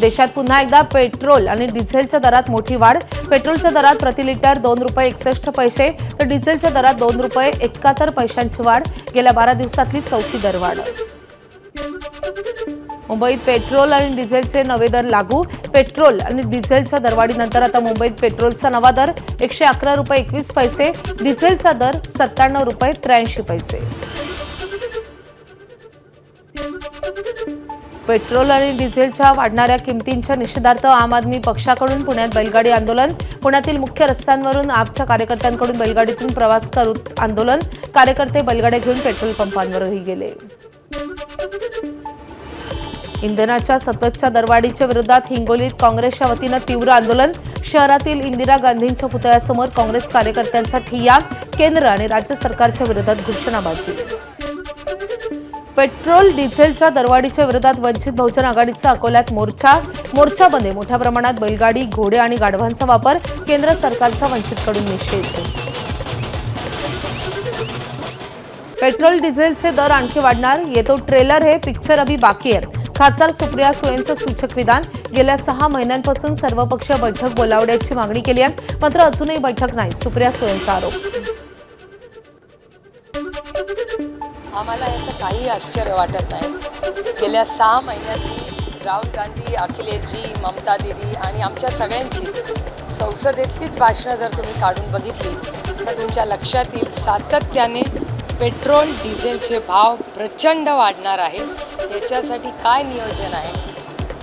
देशात पुन्हा एकदा पेट्रोल आणि डिझेलच्या दरात मोठी वाढ। पेट्रोलच्या दरात प्रति लिटर ₹2.61 तर डिझेलच्या दरात ₹2.71ची वाढ। गेल्या 12 दिवसातली चौथी दरवाढ। मुंबईत पेट्रोल आणि डिझेलचे नवे दर लागू। पेट्रोल आणि डिझेलच्या दरवाढीनंतर आता मुंबईत पेट्रोलचा नवा दर ₹111.21, डिझेलचा दर ₹97.83। पेट्रोल आणि डिझेलच्या वाढणाऱ्या किमतींच्या निषेधार्थ आम आदमी पक्षाकडून पुण्यात बैलगाडी आंदोलन। पुण्यातील मुख्य रस्त्यांवरून आपच्या कार्यकर्त्यांकडून बैलगाडीतून प्रवास करत आंदोलन। कार्यकर्ते बैलगाड्या घेऊन पेट्रोल पंपांवरही गेले। इंधनाच्या सततच्या दरवाढीच्या विरोधात हिंगोलीत काँग्रेसच्या वतीनं तीव्र आंदोलन। शहरातील इंदिरा गांधींच्या पुतळ्यासमोर काँग्रेस कार्यकर्त्यांचा ठिय्या। केंद्र आणि राज्य सरकारच्या विरोधात घोषणाबाजी। पेट्रोल डिझेलच्या दरवाढीच्या विरोधात वंचित बहुजन आघाडीचा अकोल्यात मोर्चा बंद। मोठ्या प्रमाणात बैलगाडी, घोडे आणि गाढवांचा वापर। केंद्र सरकारचा वंचितकडून निषेध। पेट्रोल डिझेलचे दर आणखी वाढणार, येतो ट्रेलर हे पिक्चर अभी बाकी आहे। खासदार सुप्रिया सुळेंचं सूचक विधान। गेल्या 6 महिन्यांपासून सर्वपक्षीय बैठक बोलावण्याची मागणी केली आहे, मात्र अजूनही बैठक नाही, सुप्रिया सुळेंचा आरोप। आम्हाला याचं काही आश्चर्य वाटत नाही। गेल्या 6 महिन्यातली राहुल गांधी, अखिलेशजी, ममता दीदी आणि आमच्या सगळ्यांची संसदेतलीच भाषणं जर तुम्ही काढून बघितली तर तुमच्या लक्षात येईल सातत्याने पेट्रोल डिझेलचे भाव प्रचंड वाढणार आहे। याच्यासाठी काय नियोजन आहे?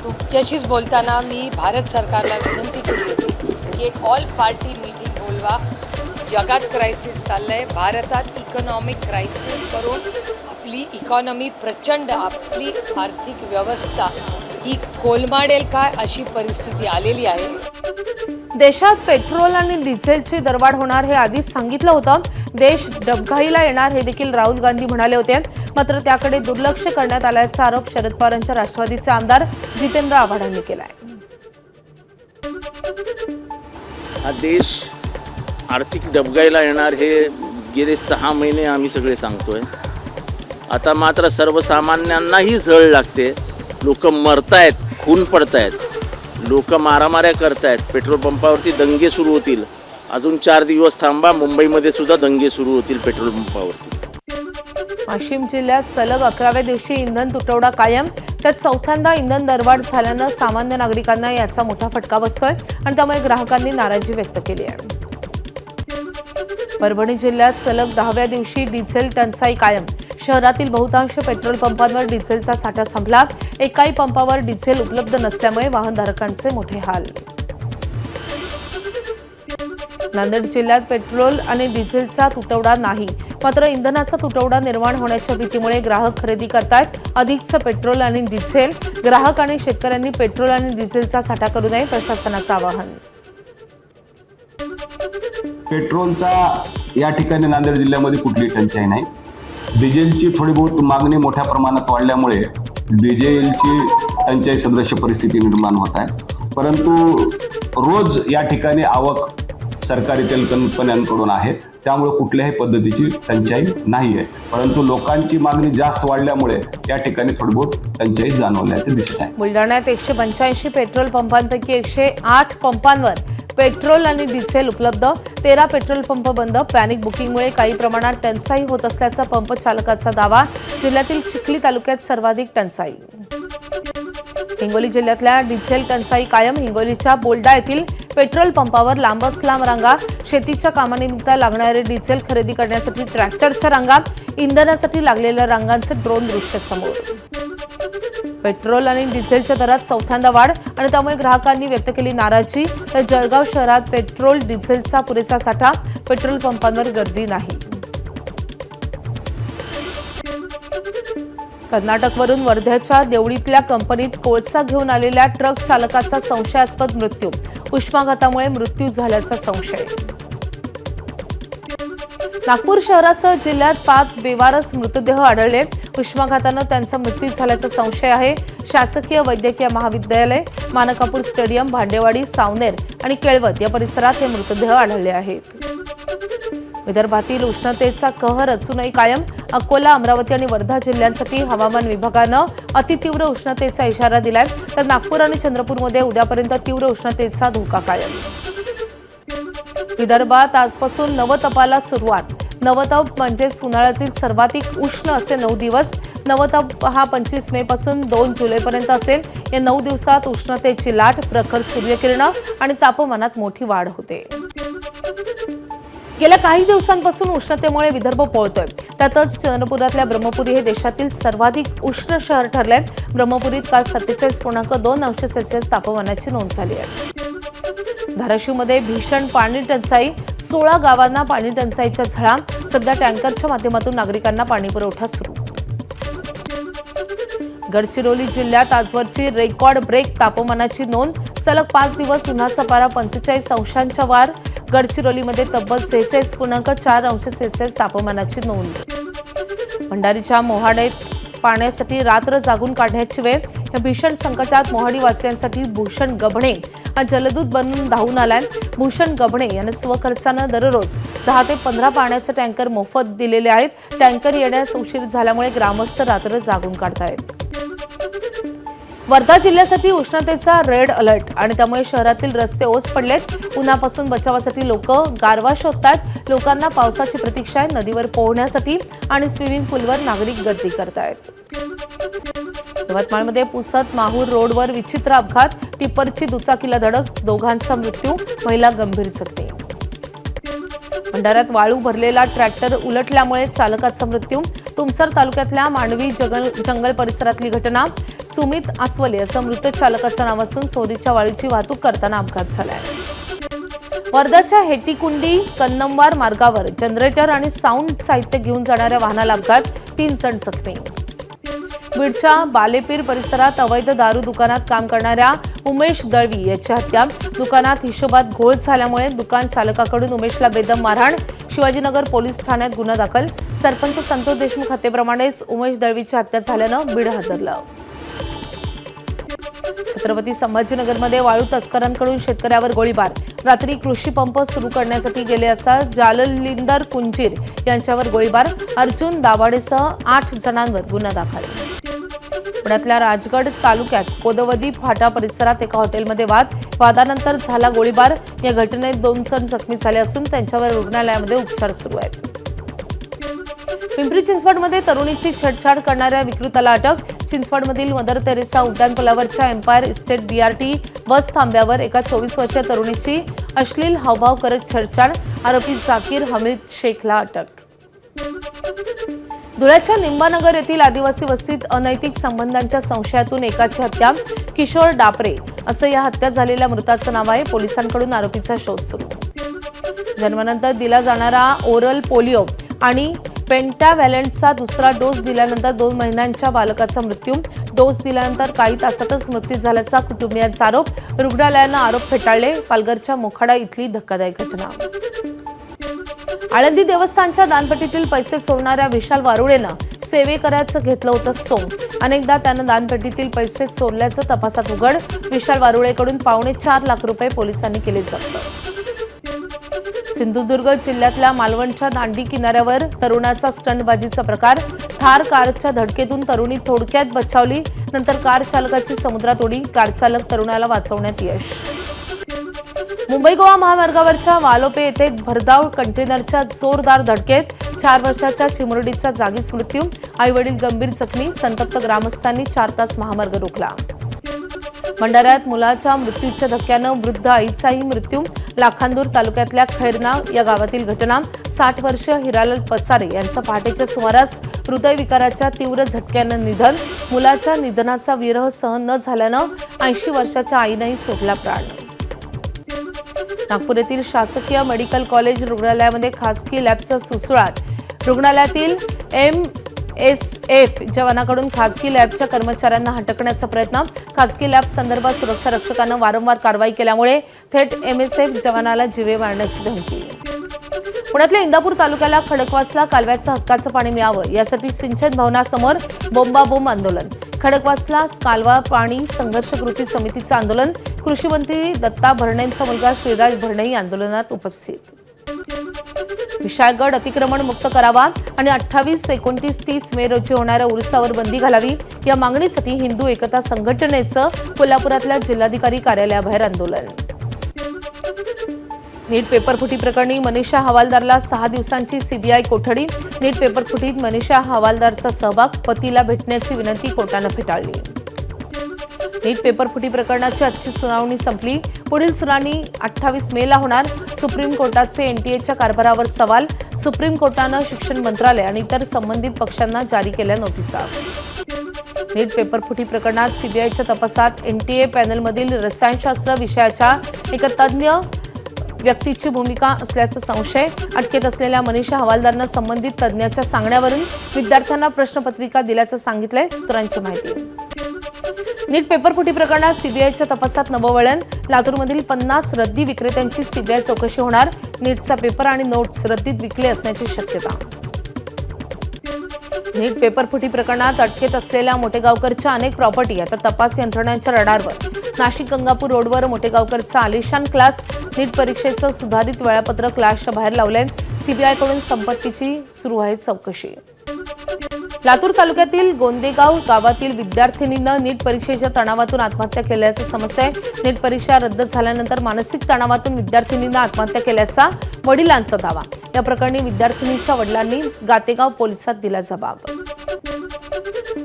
तुमच्याशीच बोलताना मी भारत सरकारला विनंती केली होती की एक ऑल पार्टी मीटिंग बोलवा। जगात क्रायसिस चाललंय, भारतात इकॉनॉमिक क्रायसिस करून आपली इकॉनॉमी प्रचंड, आपली आर्थिक व्यवस्था ही कोलमाडेल काय अशी परिस्थिती आलेली आहे। देशात पेट्रोल आणि डिझेलची दरवाढ होणार हे आधीच सांगितलं होतं। देश डबघाईला येणार हे देखील राहुल गांधी म्हणाले होते, मात्र त्याकडे दुर्लक्ष करण्यात आल्याचा आरोप शरद पवारांच्या राष्ट्रवादीचे आमदार जितेंद्र आव्हाड यांनी केलाय। हा देश आर्थिक डबघाईला येणार हे गेले 6 महिने आम्ही सगळे सांगतोय। आता मात्र सर्वसामान्यांनाही झळ लागते। लोक मरतायत, खून पडतायत, लोक मारामाऱ्या करतायत, पेट्रोल पंपावरती दंगे सुरू होतील। अजून 4 दिवस थांबा, मुंबईमध्ये सुद्धा दंगे सुरू होतील पेट्रोल पंपावरती। वाशिम जिल्ह्यात सलग 11व्या दिवशी इंधन तुटवडा कायम। त्यात चौथ्यांदा इंधन दरवाढ झाल्यानं सामान्य नागरिकांना याचा मोठा फटका बसतोय आणि त्यामुळे ग्राहकांनी नाराजी व्यक्त केली आहे। परभणी जिल्ह्यात सलग 10व्या दिवशी डिझेल टंचाई कायम। शहरातील बहुतांश पेट्रोल पंपांवर डिझेलचा साठा संपला। एकाही पंपावर डिझेल उपलब्ध नसल्यामुळे वाहनधारकांचे मोठे हाल। नांदेड जिल्ह्यात पेट्रोल आणि डिझेलचा तुटवडा नाही, मात्र इंधनाचा तुटवडा निर्माण होण्याच्या भीतीमुळे ग्राहक खरेदी करतात अधिकचं पेट्रोल आणि डिझेल। ग्राहक आणि शेतकऱ्यांनी पेट्रोल आणि डिझेलचा साठा करू नये, प्रशासनाचं आवाहन। पेट्रोलचा या ठिकाणी नांदेड जिल्ह्यामध्ये कुठली टंचाई नाही। डिझेलची थोडी बहुत मागणी मोठ्या प्रमाणात वाढल्यामुळे डिझेलची टंचाई सदृश परिस्थिती निर्माण होत आहे, परंतु रोज या ठिकाणी आवक सरकारी तेल कंपन्यांकडून आहे, त्यामुळे कुठल्याही पद्धतीची टंचाई नाही आहे। परंतु लोकांची मागणी जास्त वाढल्यामुळे या ठिकाणी थोडी बहुत टंचाई जाणवल्याचे दिसत आहे। बुलढाण्यात 185 पेट्रोल पंपांपैकी 108 पंपांवर पेट्रोल आणि डिझेल उपलब्ध। 13 पेट्रोल पंप बंद। पॅनिक बुकिंगमुळे काही प्रमाणात टंचाई होत असल्याचा पंप चालकाचा दावा। जिल्ह्यातील चिखली तालुक्यात सर्वाधिक टंचाई। हिंगोली जिल्ह्यातल्या डिझेल टंचाई कायम। हिंगोलीच्या बोल्डा येथील पेट्रोल पंपावर लांबच लांब रांगा। शेतीच्या कामानिमित्त लागणारे डिझेल खरेदी करण्यासाठी ट्रॅक्टरच्या रांगा। इंधनासाठी लागलेल्या रांगांचे ड्रोन दृश्य समोर। पेट्रोल आणि डिझेलच्या दरात चौथ्यांदा वाढ आणि त्यामुळे ग्राहकांनी व्यक्त केली नाराजी। तर जळगाव शहरात पेट्रोल डिझेलचा पुरेसा साठा। पेट्रोल पंपांवर गर्दी नाही। कर्नाटकवरून वर्ध्याच्या देवळीतल्या कंपनीत कोळसा घेऊन आलेल्या ट्रक चालकाचा संशयास्पद मृत्यू। उष्माघातामुळे मृत्यू झाल्याचा संशय। नागपूर शहरासह जिल्ह्यात 5 बेवारस मृतदेह आढळले। उष्माघाताने त्यांचा मृत्यू झाल्याचा संशय आहे। शासकीय वैद्यकीय महाविद्यालय, मानकापूर स्टेडियम, भांडेवाडी, सावनेर आणि केळवत या परिसरात हे मृतदेह आढळले आहेत। विदर्भातील उष्णतेचा कहर अजूनही कायम। अकोला, अमरावती आणि वर्धा जिल्ह्यांसाठी हवामान विभागानं अतितीव्र उष्णतेचा इशारा दिलाय, तर नागपूर आणि चंद्रपूरमध्ये उद्यापर्यंत तीव्र उष्णतेचा धोका कायम. विदर्भात आजपासून नवतपाला सुरुवात. नवतप म्हणजेच उन्हाळ्यातील सर्वाधिक उष्ण असे 9 दिवस. नवतप हा 25 मे पासून 2 जुलैपर्यंत असेल. या 9 दिवसात उष्णतेची लाट, प्रखर सूर्यकिरणं आणि तापमानात मोठी वाढ होते. गेल्या काही दिवसांपासून उष्णतेमुळे विदर्भ पोळतोय. त्यातच चंद्रपुरातल्या ब्रह्मपुरी हे देशातील सर्वाधिक उष्ण शहर ठरलंय. ब्रह्मपुरीत काल 47.2 अंश सेल्सिअस तापमानाची नोंद झाली आहे. धाराशिवमध्ये भीषण पाणी टंचाई. 16 गावांना पाणी टंचाईच्या झळा. सध्या टँकरच्या माध्यमातून नागरिकांना पाणी पुरवठा सुरू. गडचिरोली जिल्ह्यात आजवरची रेकॉर्ड ब्रेक तापमानाची नोंद. सलग 5 दिवस उन्हाचा पारा 45 अंशांच्या वर. गडचिरोलीमध्ये तब्बल 46.4 अंश सेल्सिअस तापमानाची नोंद. भंडारीच्या मोहाडेत पाण्यासाठी रात्र जागून काढण्याची वेळ. या भीषण संकटात मोहाडी वासियांसाठी भूषण गभणे हा जलदूत बनून धावून आलाय. भूषण गभणे याने स्वखर्चानं दररोज 10 ते 15 पाण्याचे टँकर मोफत दिलेले आहेत. टँकर येण्यास उशीर झाल्यामुळे ग्रामस्थ रात्र जागून काढतायत. वर्धा जिल्ह्यासाठी उष्णतेचा रेड अलर्ट आणि त्यामुळे शहरातील रस्ते ओस पडलेत. उन्हापासून बचावासाठी लोक गारवा शोधतात. लोकांना पावसाची प्रतीक्षा आहे. नदीवर पोहण्यासाठी आणि स्विमिंग पूलवर नागरिक गर्दी करतायत. यवतमाळमध्ये पुसद माहूर रोडवर विचित्र अपघात. टिप्परची दुचाकीला धडक. दोघांचा मृत्यू, महिला गंभीर जखमी. भंडाऱ्यात वाळू भरलेला ट्रॅक्टर उलटल्यामुळे चालकाचा मृत्यू. तुमसर तालुक्यातल्या मांडवी जंगल परिसरातली घटना. सुमित आसवले असं मृत चालकाचं नाव असून चोरीच्या वाळूची वाहतूक करताना अपघात झालाय. वर्ध्याच्या हेटीकुंडी कन्नमवार मार्गावर जनरेटर आणि साऊंड साहित्य घेऊन जाणाऱ्या वाहनाला अपघात. 3 जण जखमी. बीडच्या बालेपीर परिसरात अवैध दारू दुकानात काम करणाऱ्या उमेश दळवी याची हत्या. दुकानात हिशोबात घोळ झाल्यामुळे दुकान चालकाकडून उमेशला बेदम मारहाण. शिवाजीनगर पोलीस ठाण्यात गुन्हा दाखल. सरपंच संतोष देशमुख हत्येप्रमाणेच उमेश दळवीची हत्या झाल्यानं बीड हादरलं. छत्रपती संभाजीनगरमध्ये वाळू तस्करांकडून शेतकऱ्यावर गोळीबार. रात्री कृषी पंप सुरू करण्यासाठी गेले असता जाललिंदर कुंजीर यांच्यावर गोळीबार. अर्जुन दाभाडेसह 8 जणांवर गुन्हा दाखल. पुण्यातल्या राजगड तालुक्यात कोदवदी फाटा परिसरात एका हॉटेलमध्ये वादानंतर झाला गोळीबार. या घटनेत 2 जण जखमी झाले असून त्यांच्यावर रुग्णालयामध्ये उपचार सुरू आहेत. पिंपरी चिंचवडमध्ये तरुणीची छेडछाड करणाऱ्या विकृताला अटक. चिंचवडमधील मदर तेरेसा उड्डाणपुलावरच्या एम्पायर इस्टेट BRT बस थांब्यावर एका 24 वर्षीय तरुणीची अश्लील हावभाव करत छेडछाड. आरोपी जाकीर हमीद शेखला अटक. धुळ्याच्या निंबानगर येथील आदिवासी वस्तीत अनैतिक संबंधांच्या संशयातून एकाची हत्या. किशोर डापरे असं या हत्या झालेल्या मृताचं नाव आहे. पोलिसांकडून आरोपीचा शोध सुरू. जन्मानंतर दिला जाणारा ओरल पोलिओ आणि पेंटाव्हॅलंटचा दुसरा डोस दिल्यानंतर 2 महिन्यांच्या बालकाचा मृत्यू. डोस दिल्यानंतर काही तासातच मृत्यू झाल्याचा कुटुंबियांचा आरोप. रुग्णालयानं आरोप फेटाळले. पालघरच्या मोखाडा इथली धक्कादायक घटना. आळंदी देवस्थानच्या दानपेटीतील पैसे चोरणाऱ्या विशाल वारुळेनं सेवेकऱ्याचं घेतलं होतं सोंग. अनेकदा त्यानं दानपेटीतील पैसे चोरल्याचं तपासात उघड. विशाल वारुळेकडून 4.25 लाख रुपये पोलिसांनी केले जप्त. सिंधुदुर्ग जिल्ह्यातल्या मालवणच्या दांडी किनाऱ्यावर तरुणाचा स्टंटबाजीचा प्रकार. थार कारच्या धडकेतून तरुणी थोडक्यात बचावली. नंतर कार चालकाची समुद्रात उडी. कार चालक तरुणाला वाचवण्यात यश. मुंबई गोवा महामार्गावरच्या वालोपे येथे भरधाव कंटेनरच्या जोरदार धडकेत 4 वर्षाच्या चिमुरडीचा जागीच मृत्यू. आईवडील गंभीर जखमी. संतप्त ग्रामस्थांनी 4 तास महामार्ग रोखला. भंडाऱ्यात मुलाच्या मृत्यूच्या धक्क्यानं वृद्ध आईचाही मृत्यू. लाखांदूर तालुक्यातल्या खैरना या गावातील घटना. 60 वर्षीय हिरालाल पचारे यांचं पहाटेच्या सुमारास हृदयविकाराच्या तीव्र झटक्यानं निधन. मुलाच्या निधनाचा विरह सहन न झाल्यानं 80 वर्षाच्या आईनंही सोडला प्राण. नागपूर येथील शासकीय मेडिकल कॉलेज रुग्णालयामध्ये खासगी लॅबचा सुसुळाट. रुग्णालयातील MSF जवानाकडून खासगी लॅबच्या कर्मचाऱ्यांना हटकण्याचा प्रयत्न. खासगी लॅब संदर्भात सुरक्षा रक्षकांना वारंवार कारवाई केल्यामुळे थेट MSF जवानाला जीवे मारण्याची धमकी. पुण्यातल्या इंदापूर तालुक्याला खडकवासला कालव्याचं हक्काचं पाणी मिळावं यासाठी सिंचन भवनासमोर बोंबाबोंब आंदोलन. खडकवासला कालवा पाणी संघर्ष कृती समितीचं आंदोलन. कृषी मंत्री दत्ता भरणेंचा मुलगा श्रीराज भरणेही आंदोलनात उपस्थित. विशाळगड अतिक्रमण मुक्त करावा आणि 28, 29, 30 मे रोजी होणाऱ्या उरुसावर बंदी घालावी या मागणीसाठी हिंदू एकता संघटनेचं कोल्हापुरातल्या जिल्हाधिकारी कार्यालयाबाहेर आंदोलन. नीट पेपरफुटी प्रकरणी मनीषा हवालदारला 6 दिवसांची सीबीआय कोठडी. नीट पेपरफुटीत मनीषा हवालदारचा सहभाग, पतीला भेटण्याची विनंती कोर्टानं फेटाळली. नीट पेपरफुटी प्रकरणाची आजची सुनावणी संपली. पुढील सुनावणी 28 मेला होणार. सुप्रीम कोर्टाचे एनटीएच्या कारभारावर सवाल. सुप्रीम कोर्टानं शिक्षण मंत्रालय आणि इतर संबंधित पक्षांना जारी केल्या नोटिसा. नीट पेपरफुटी प्रकरणात सीबीआयच्या तपासात एनटीए पॅनलमधील रसायनशास्त्र विषयाच्या एका तज्ज्ञ व्यक्तीची भूमिका असल्याचा संशय. अटकेत असलेल्या मनीषा हवालदारनं संबंधित तज्ज्ञाच्या सांगण्यावरून विद्यार्थ्यांना प्रश्नपत्रिका दिल्याचं सांगितलंय सूत्रांची माहिती. नीट पेपरफुटी प्रकरणात सीबीआयच्या तपासात नववळण. लातूरमधील 50 रद्दी विक्रेत्यांची सीबीआय चौकशी होणार. नीटचा पेपर आणि नोट्स रद्दीत विकले असण्याची शक्यता. नीट पेपरफुटी प्रकरणात अटकेत असलेल्या मोठेगावकरच्या अनेक प्रॉपर्टी आता तपास यंत्रणांच्या रडारवर. नाशिक गंगापूर रोडवर मोठेगावकरचा आलिशान क्लास. नीट परीक्षेचं सुधारित वेळापत्रक क्लासच्या बाहेर लावलंय. सीबीआयकडून संपत्तीची सुरू आहे चौकशी. लातूर तालुक्यातील गोंदेगाव गावातील विद्यार्थिनीनं नीट परीक्षेच्या तणावातून आत्महत्या केल्याचं समजतंय. नीट परीक्षा रद्द झाल्यानंतर मानसिक तणावातून विद्यार्थिनीनं आत्महत्या केल्याचा वडिलांचा दावा. या प्रकरणी विद्यार्थिनीच्या वडिलांनी गातेगाव पोलिसात दिला जबाब.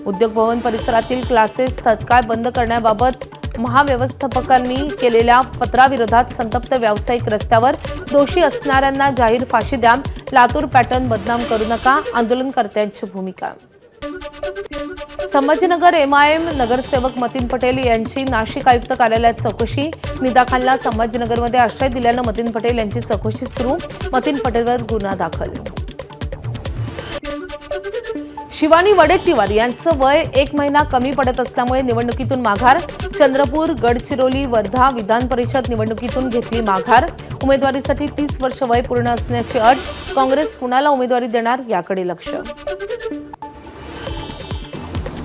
उद्योग भवन परिसरातील क्लासेस तत्काळ बंद करण्याबाबत महाव्यवस्थापकांनी केलेल्या पत्राविरोधात संतप्त व्यावसायिक रस्त्यावर. दोषी असणाऱ्यांना जाहीर फाशी द्या. लातूर पॅटर्न बदनाम करू नका, आंदोलनकर्त्यांची भूमिका. संभाजीनगर एमआयएम नगरसेवक मतीन पटेल यांची नाशिक आयुक्त कार्यालयात चौकशी. निदा खानला संभाजीनगरमध्ये आश्रय दिल्यानं मतीन पटेल यांची चौकशी सुरू. मतीन पटेलवर गुन्हा दाखल. शिवानी वडेट्टीवार यांचं वय 1 महिना कमी पडत असल्यामुळे निवडणुकीतून माघार. चंद्रपूर, गडचिरोली, वर्धा विधान परिषद निवडणुकीतून घेतली माघार. उमेदवारीसाठी 30 वर्ष वय पूर्ण असण्याची अट. काँग्रेस कुणाला उमेदवारी देणार याकडे लक्ष.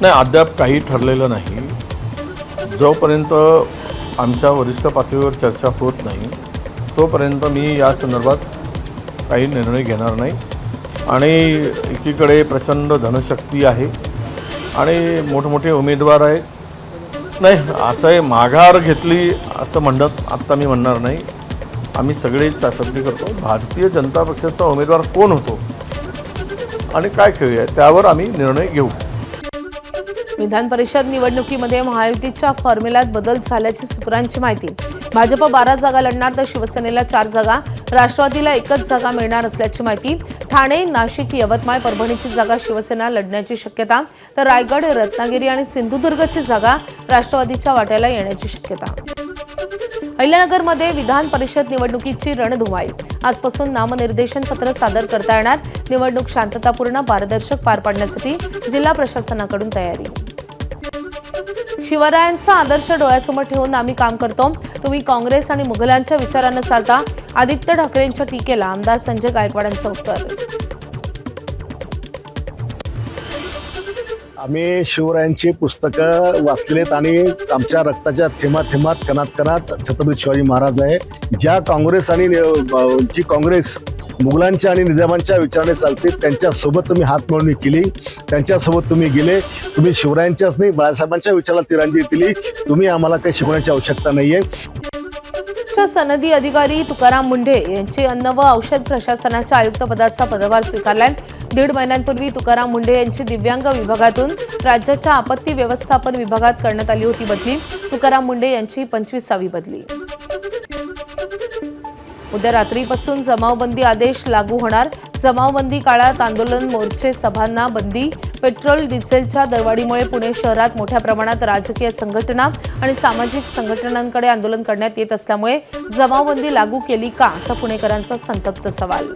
नाही, अद्याप काही ठरलेलं नाही. जोपर्यंत आमच्या वरिष्ठ पातळीवर चर्चा होत नाही तोपर्यंत मी या संदर्भात काही निर्णय घेणार नाही. आणि एकीकडे प्रचंड धनशक्ती आहे आणि मोठमोठे उमेदवार आहेत. नाही, असं आहे माघार घेतली असं म्हणत आत्ता मी म्हणणार नाही. आम्ही सगळे चाचपणी करतो. भारतीय जनता पक्षाचा उमेदवार कोण होतो आणि काय खेळ आहे त्यावर आम्ही निर्णय घेऊ. विधान परिषद निवडणुकीमध्ये महायुतीच्या फॉर्म्युल्यात बदल झाल्याची सूत्रांची माहिती. भाजप 12 जागा लढणार तर शिवसेनेला 4 जागा. राष्ट्रवादीला 1च जागा मिळणार असल्याची माहिती. ठाणे, नाशिक, यवतमाळ, परभणीची जागा शिवसेना लढण्याची शक्यता तर रायगड, रत्नागिरी आणि सिंधुदुर्गची जागा राष्ट्रवादीच्या वाट्याला येण्याची शक्यता. अहिल्यानगरमध्ये विधान परिषद निवडणुकीची रणधुमाळी. आजपासून नामनिर्देशन पत्र सादर करता येणार. निवडणूक शांततापूर्ण, पारदर्शक पार पाडण्यासाठी जिल्हा प्रशासनाकडून तयारी. शिवरायांचा आदर्श डोळ्यासमोर ठेवून आम्ही काम करतो. तुम्ही काँग्रेस आणि मुघलांच्या विचारानं चालता. आदित्य ठाकरेंच्या टीकेला आमदार संजय गायकवाडांचं उत्तर. आम्ही शिवरायांची पुस्तकं वाचलेत आणि आमच्या रक्ताच्या थेंबात कणात छत्रपती शिवाजी महाराज आहे. ज्या काँग्रेस आणि जी काँग्रेस मुघलांच्या आणि निजामांच्या विचाराने चालते त्यांच्यासोबत तुम्ही हातमिळवणी केली, त्यांच्यासोबत तुम्ही गेले. तुम्ही शिवरायांच्याच नाही बाळासाहेबांच्या विचाराला तिरंजी दिली. तुम्ही आम्हाला काही शिकवण्याची आवश्यकता नाही आहे. सनदी अधिकारी तुकाराम मुंढे यांची अन्न व औषध प्रशासनाच्या आयुक्तपदाचा पदभार स्वीकारलाय. 1.5 महिन्यांपूर्वी तुकाराम मुंढे यांची दिव्यांग विभागातून राज्याच्या आपत्ती व्यवस्थापन विभागात करण्यात आली होती बदली. तुकाराम मुंढे यांची 25वी बदली. उद्या रात्रीपासून जमावबंदी आदेश लागू होणार. जमावबंदी काळात आंदोलन, मोर्चे, सभांना बंदी. पेट्रोल डिझेलच्या दरवाढीमुळे पुणे शहरात मोठ्या प्रमाणात राजकीय संघटना आणि सामाजिक संघटनांकडे आंदोलन करण्यात येत असल्यामुळे जमावबंदी लागू केली का असा पुणेकरांचा संतप्त सवाल.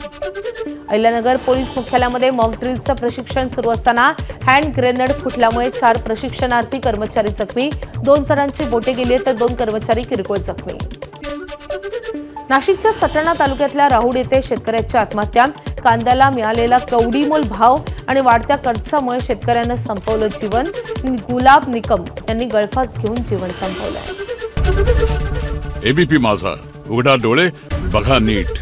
अहिल्यानगर पोलीस मुख्यालयामध्ये मॉक ड्रिलचं प्रशिक्षण सुरू असताना हँड ग्रेनेड फुटल्यामुळे 4 प्रशिक्षणार्थी कर्मचारी जखमी. 2 जणांची बोटे गेली तर 2 कर्मचारी किरकोळ जखमी. नाशिकच्या सटाणा तालुक्यातल्या राहुड येथे शेतकऱ्याची आत्महत्या. कांद्याला मिळालेला कवडीमोल भाव आणि वाढत्या खर्चामुळे शेतकऱ्यांना संपवलं जीवन. गुलाब निकम यांनी गळफास घेऊन जीवन संपवलंय. एबीपी माझा, उघडा डोळे बघा नीट.